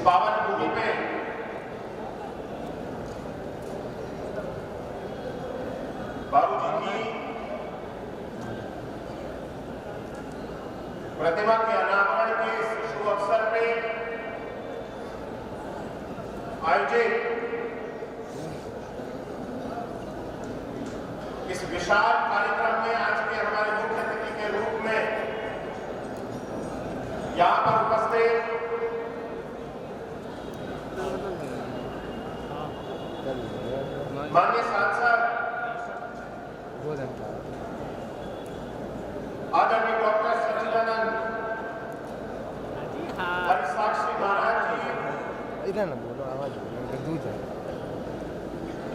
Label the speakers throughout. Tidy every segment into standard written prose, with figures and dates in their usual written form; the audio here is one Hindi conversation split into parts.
Speaker 1: पावन भूमि पे बाबूजी की प्रतिमा के अनावरण के शुभ अवसर पे आयोजित इस विशाल कार्यक्रम में आज के हमारे मुख्य अतिथि के रूप में यहां पर उपस्थित माननीय सांसद आदरणीय डॉक्टर सच्चिदानंद हरिसाक्षी महाराज जी,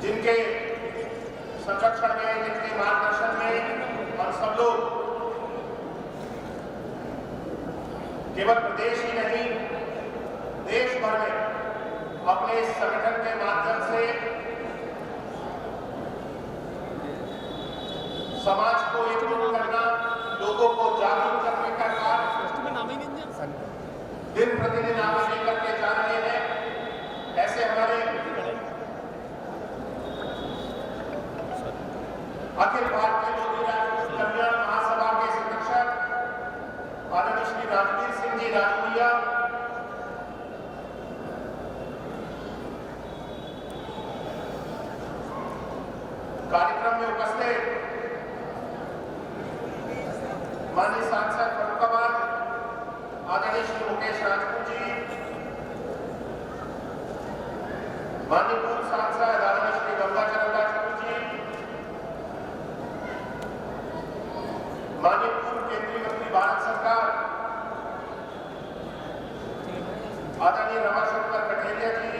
Speaker 1: जिनके संरक्षण में, जिनके मार्गदर्शन में हम सब लोग केवल प्रदेश ही नहीं देश भर में अपने इस संगठन के माध्यम से समाज को एकजुट करना, लोगों को जागरूक करने का कार्य दिन प्रतिदिन आगे करके जा रहे हैं। ऐसे हमारे अखिल भारतीय ज्योति राजपूत कल्याण महासभा के संरक्षक आदरणीय श्री राजवीर सिंह जी राजपुरिया, कार्यक्रम में उपस्थित माननीय सांसद फरुखाबाद आदरणीय श्री मुकेश राजपूत जी, माननीय पूर्व सांसद आदरणीय श्री गंगाचरण राजपूत जी, माननीय पूर्व केंद्रीय मंत्री भारत सरकार आदरणीय रमाशंकर कठेरिया जी,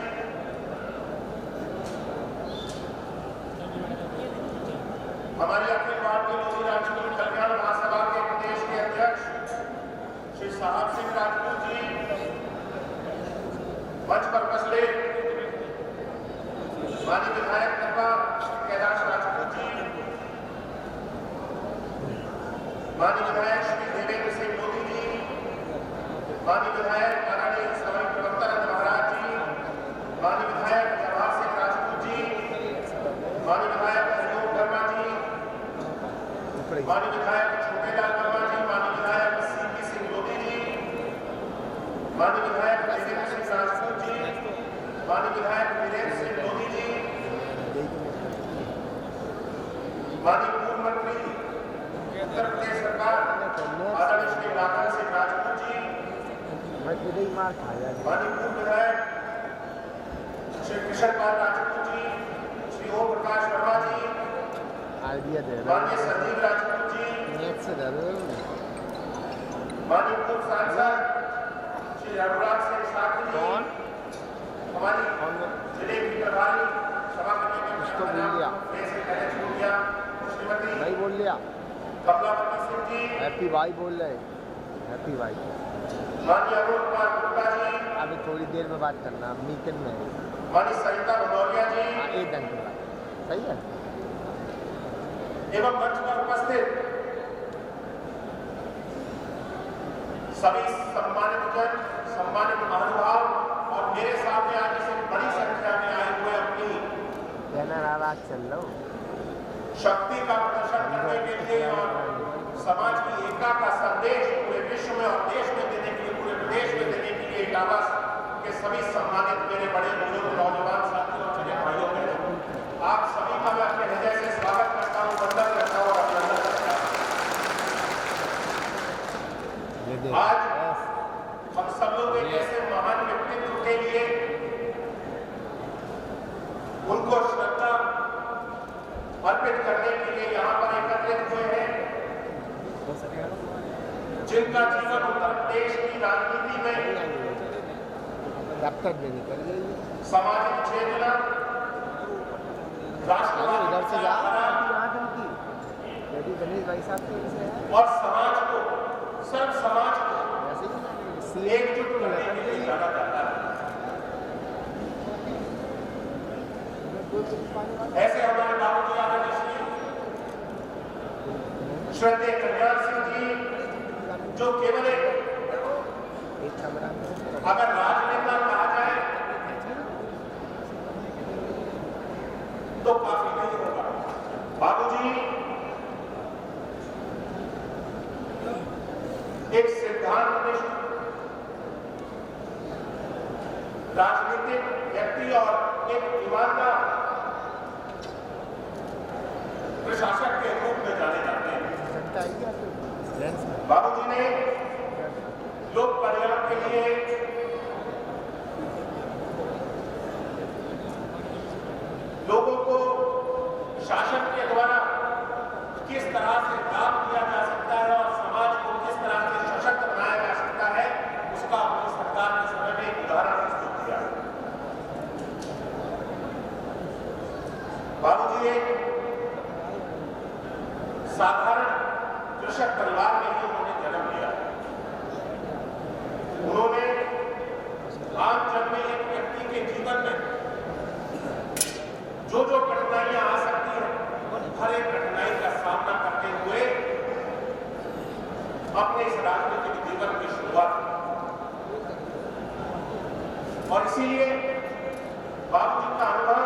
Speaker 1: हमारी अखिल भारतीय ज्योति राजपूत कल्याण महासभा के प्रदेश के अध्यक्ष श्री साहब सिंह राजपूत जी, मंच पर उपस्थित माननीय विधायक नरवा कैलाश राजपूत जी, माननीय विधायक श्री देवेंद्र सिंह मोदी जी, माननीय विधायक आदरणीय स्वामी प्रवक्तानंद महाराज जी, माननीय विधायक जवाहर सिंह राजपूत जी, माननीय विधायक अशोक वर्मा जी, माननीय विधायक छोटेलाल वर्मा जी, माननीय विधायक सीपी सिंह लोधी जी, माननीय विधायक देवेंद्र सिंह राजपूत जी, माननीय विधायक वीरेंद्र सिंह लोधी जी, माननीय पूर्व मंत्री उत्तर प्रदेश सरकार आदरणीय श्री लाखन सिंह राजपूत जी, माननीय पूर्व विधायक श्री कृष्ण पाल राजपूत जी, श्री ओम प्रकाश वर्मा जी, माननीय संजीव राजपूत जी, माननीय पूर्व सांसद श्री अनुराग सिंह ठाकुर जी, हमारी जिले की प्रभारी सभापति श्रीमती
Speaker 2: भाई बोल लिया,
Speaker 1: कमलावती सिंह जी,
Speaker 2: हैप्पी भाई बोल रहे, हैप्पी भाई।
Speaker 1: माननीय अरुण कुमार गुप्ता जी,
Speaker 2: अभी थोड़ी देर में बात करना, मीटिंग में।
Speaker 1: माननीय सरिता भदौरिया जी,
Speaker 2: एक घंटे बाद, सही है।
Speaker 1: एवं मंच पर उपस्थित सभी सम्मानित जन, सम्मानित महानुभाव और मेरे सामने आज इस बड़ी संख्या में आए हुए अपनी
Speaker 2: नाराज चल लो
Speaker 1: शक्ति का प्रदर्शन करने के लिए और समाज की एकता का संदेश पूरे विश्व में और देश में देने के लिए, पूरे प्रदेश में देने के लिए इटावा के सभी सम्मानित मेरे बड़े बुजुर्ग नौजवान साथियों और मेरे भाइयों बहनों, आप सभी का मैं अपने हृदय से स्वागत करता हूँ, वंदन करता हूँ और अभिनंदन करता हूँ। आज हम सब लोग एक ऐसे महान व्यक्तित्व के लिए उनको श्रद्धा अर्पित करने के लिए यहाँ पर एकत्रित हुए हैं, जिनका जीवन उत्तर प्रदेश की राजनीति में सामाजिक चेतना, राष्ट्रवाद और समाज को, सर्व समाज को एकजुट करने के लिए जाना जाता है। ऐसे हमारे बाबूजी आदरणीय श्री श्रद्धेय कल्याण सिंह जी, जो केवल एक अगर राजनेता कहा जाए सिद्धांतनिष्ठ राजनीतिक व्यक्ति और एक ईमानदार प्रशासक के रूप में जाने जाते हैं। बाबूजी ने लोक कल्याण के लिए लोगों को शासन के द्वारा किस तरह से लाभ दिया जा सकता है और समाज को किस तरह से सशक्त बनाया जा सकता है, उसका अपनी सरकार के समय में एक उदाहरण प्रस्तुत किया। बाबूजी एक साधारण कृषक परिवार में ही उन्होंने जन्म लिया। उन्होंने आम जन में एक व्यक्ति के जीवन में जो जो कठिनाइयां आ सकती हैं, हर एक कठिनाई का सामना करते हुए अपने इस राजनीतिक जीवन की शुरुआत की। और इसीलिए बाबूजी का अनुभव,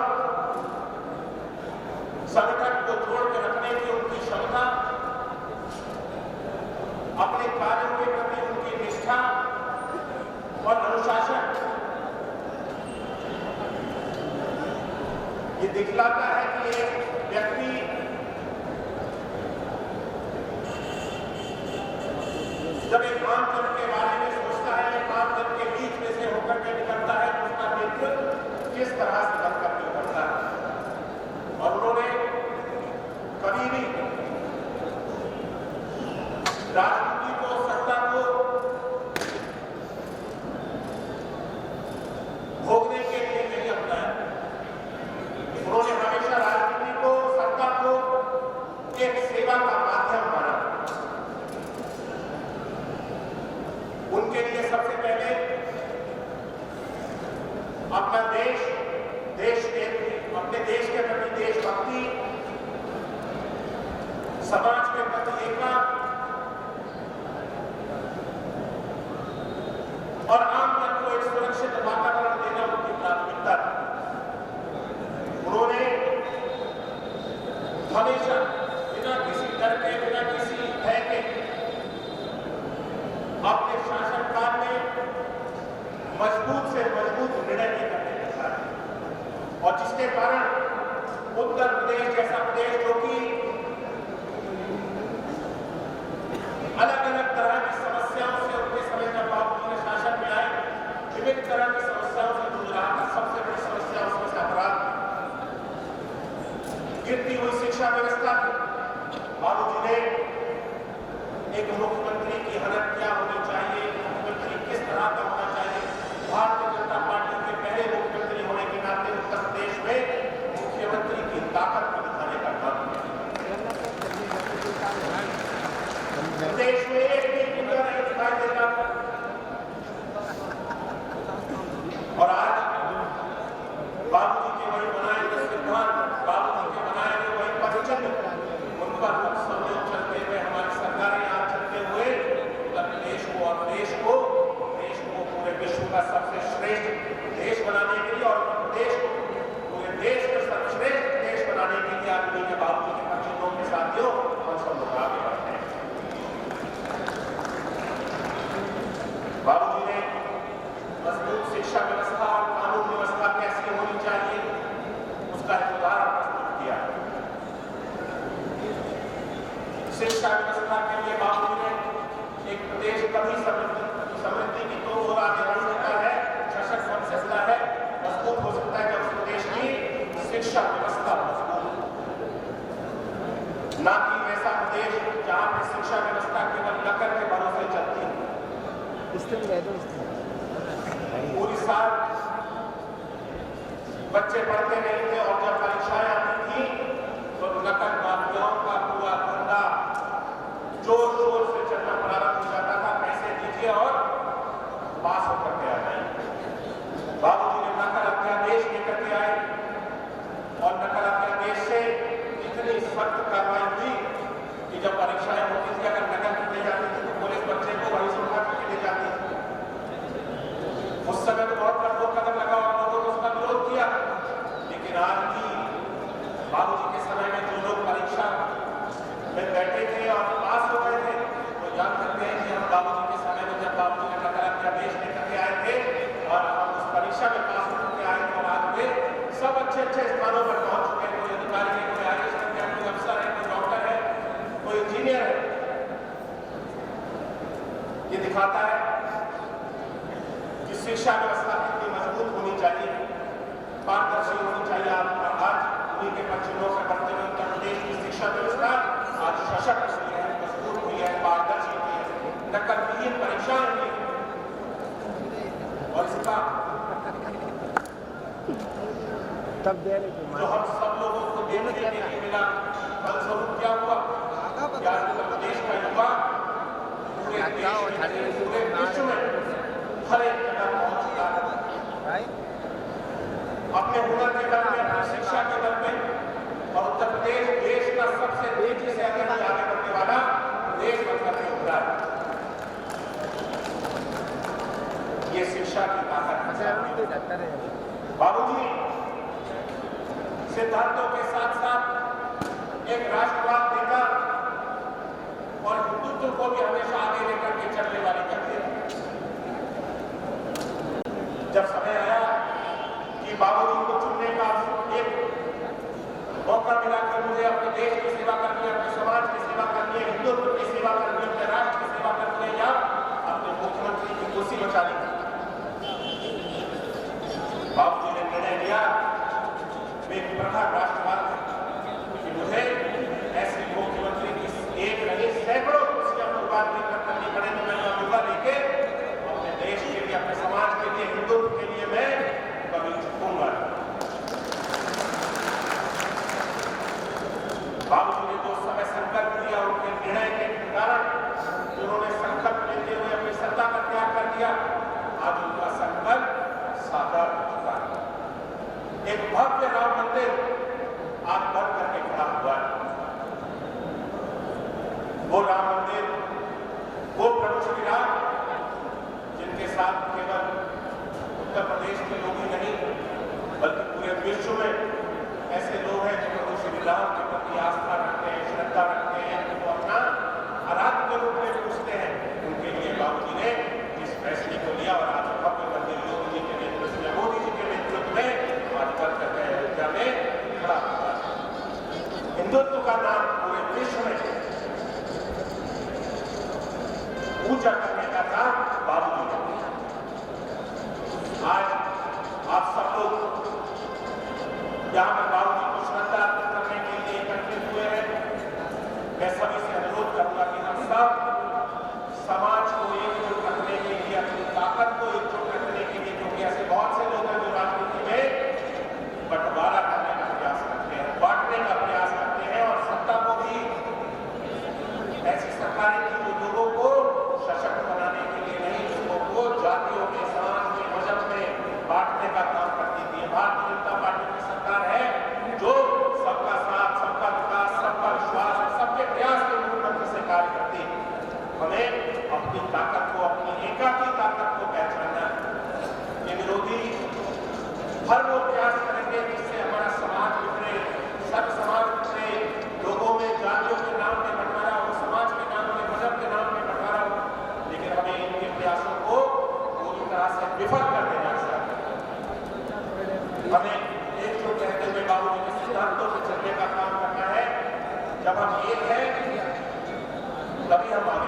Speaker 1: संगठन को जोड़ के रखने की उनकी क्षमता, अपने कार्यों के प्रति उनकी निष्ठा और अनुशासन, ये दिखलाता है कि एक व्यक्ति जब एक आम जन के बारे में सोचता है, एक आम जन के बीच में से होकर के निकलता है, तो उसका नेतृत्व किस तरह से बन करके करता है। और उन्होंने कभी भी राजनीति को, सत्ता को भोगने के लिए नहीं अपनाया। उन्होंने हमेशा राजनीति को, सत्ता को एक सेवा का माध्यम माना। उनके लिए सबसे पहले अपना अपने देश के प्रति देशभक्ति, समाज के प्रति एकता और आम जन को एक सुरक्षित वातावरण देना उनकी प्राथमिकता थी। उन्होंने हमेशा बिना किसी डर के, बिना किसी भय के अपने शासनकाल में मजबूत से मजबूत निर्णय लेकर के दिखाया। और जिसके कारण उत्तर प्रदेश जैसा प्रदेश, जो कि अलग अलग तरह की समस्याओं से उनके समय जब बाबूजी ने शासन में आए, विभिन्न तरह की समस्याओं से जूझ रहा था। सबसे बड़ी समस्या उसमें से अपराध, गिरती हुई शिक्षा व्यवस्था थी। बाबूजी ने एक मुख्यमंत्री की हालत क्या होनी चाहिए, मुख्यमंत्री किस तरह का होना चाहिए, भारतीय जनता पार्टी के पहले मुख्यमंत्री होने के नाते उत्तर प्रदेश में मुख्यमंत्री की ताकत को दिखाने का काम किया। प्रदेश में एक भी गुंडा नहीं दिखाई देता। और आज बाबूजी के वही बनाए हुए सिद्धांत, बाबूजी के बनाए हुए वही पदचिन्ह, उन पर सहयोग चलते हुए हमारी सरकारें आज चलते हुए उत्तर प्रदेश को और देश को पूरे विश्व का सबसे श्रेष्ठ देश बनाने के लिए और प्रदेश को पूरे देश का सर्वश्रेष्ठ देश बनाने के लिए आज उन्हीं के बाबूजी के पदचिन्हों के साथियों हम सब लोग आगे बढ़ते हैं। बाबूजी ने मजबूत शिक्षा व्यवस्था और कानून व्यवस्था कैसी होनी चाहिए, उसका एक उदाहरण प्रस्तुत किया। शिक्षा व्यवस्था के लिए बाबूजी ने एक प्रदेश कभी समृद्धि की तो और आगे बढ़ सकता है, सशक्त बन सकता है, मजबूत हो सकता है जब उस प्रदेश की शिक्षा व्यवस्था मजबूत हो, ना कि ऐसा प्रदेश जहां पर शिक्षा व्यवस्था केवल नकल के भरोसे चलती है। पूरी साल बच्चे पढ़ते नहीं थे और जब परीक्षाएं आती थी तो नकल माफियाओं का पूरा धंधा जोर शोर से चलना प्रारंभ हो जाता था। पैसे दीजिए और पास होकर के आ जाए। बाबूजी ने नकल अध्यादेश लेकर के आए और नकल अध्यादेश से इतनी सख्त कार्रवाई हुई कि जब परीक्षाएं होती थी, अगर नकल की जाती थी तो पुलिस बच्चे को वहीं से उठा करके ले जाती थी। उस समय तो बहुत कठोर कदम लगा और लोगों ने उसका विरोध किया, लेकिन आज भी बाबूजी के समय में जो लोग परीक्षा में बैठे थे और पास हो गए थे, वो जान सकते हैं कि हम बाबूजी के आता है कि शिक्षा व्यवस्था कितनी मजबूत होनी चाहिए, पारदर्शी होनी चाहिए। आज उन्हीं के पश्चिमों से बढ़ते हुए उत्तर प्रदेश की शिक्षा व्यवस्था आज सशक्त हुई है, मजबूत हुई है, पारदर्शी हुई है, नकल विहीन परीक्षाएं हुई और इसका
Speaker 2: तब दे रहे थे
Speaker 1: जो हम सब लोगों को देखने के लिए मिला फलस्वरूप क्या हुआ? क्या उत्तर प्रदेश का युवा पूरे देश में, पूरे विश्व में हर एक जगह पहुंच चुका है अपने हुनर के बल पे, अपनी शिक्षा के बल पे। और उत्तर प्रदेश देश का सबसे तेजी से आगे बढ़ने वाला देश बनकर के उभरा है। ये शिक्षा की ताकत है। बाबूजी सिद्धांतों के साथ साथ एक राष्ट्रवाद देकर और हिंदुत्व को भी हमेशा आगे लेकर के चलने वाले करते हैं। जब समय आया कि बाबूजी को चुनने का एक मौका मिला कि मुझे अपने देश की सेवा करनी है, अपने समाज की सेवा करनी है, हिंदुत्व की सेवा करनी है, अपने राष्ट्र की सेवा करनी है या अपने मुख्यमंत्री की कुर्सी बचानी है, बाबूजी ने निर्णय लिया एक प्रखर राष्ट्रवाद कि मुझे ऐसे मुख्यमंत्री की एक नहीं सैकड़ों कुर्सियां बर्बाद करनी पड़े तो मैं मौका लेके अपने देश के लिए, अपने समाज के लिए, हिंदुत्व के लिए मैं कभी झुकूंगा। बाबूजी ने जो समय संकल्प लिया, उनके निर्णय के कारण उन्होंने संकल्प लेते हुए अपनी सत्ता का त्याग कर दिया। आज उनका संकल्प साकार हो चुका है। एक भव्य राम मंदिर आज बन करके खड़ा हुआ है। वो राम मंदिर, वो प्रभु श्री राम जिनके साथ केवल उत्तर प्रदेश के लोग ही नहीं बल्कि पूरे विश्व में ऐसे लोग हैं जो प्रभु श्री राम के प्रति आस्था रखते हैं, श्रद्धा रखते हैं, उनको अपना आराध्य के रूप में पूछते हैं। उनके लिए बाबूजी ने इस फैसले को लिया और आज भव्य मंदिर योगी जी के नेतृत्व में, मोदी जी के नेतृत्व में आज बन करके अयोध्या में खड़ा हुआ। हिंदुत्व का नाम पूरे विश्व में ऊंचा करने का काम बाबूजी ने। आज आप सब लोग यहाँ पर बाबूजी को श्रद्धा अर्पित करने के लिए एकत्रित हुए हैं। मैं सभी से अनुरोध करूंगा कि हम सब समाज को एकजुट रखने के लिए, अपनी ताकत को एकजुट रखने के लिए, क्योंकि ऐसे बहुत से लोग हैं जो राजनीति में बंटवारा करने का प्रयास करते हैं, बांटने का प्रयास करते हैं और सत्ता को भी ऐसी सरकारें की जो लोगों को सशक्त बनाने के लिए नहीं, लोगों को जातियों में, समाज में, मजहब में बांटने का काम करती थी। भारतीय जनता पार्टी की सरकार है जो सबका साथ, सबका विकास, सबका विश्वास, सबके प्रयास के मूलमंत्र से कार्य करती है। हमें अपनी ताकत को, अपनी एकाकी ताकत को पहचानना है। ये विरोधी हर वो प्रयास करेंगे जिससे हमारा समाज बिखरे, सब समाज बिखरे, लोगों में जातियों के नाम पे बंटवारा हो, समाज के नाम पे, मजहब के नाम पे बंटवारा हो। लेकिन हमें इनके प्रयासों को पूरी तरह से विफल कर देना चाहिए। हमें एकजुट रहते हुए बाबूजी के सिद्धांतों से चलने का काम करना है। जब हम एक हैं तभी हम आगे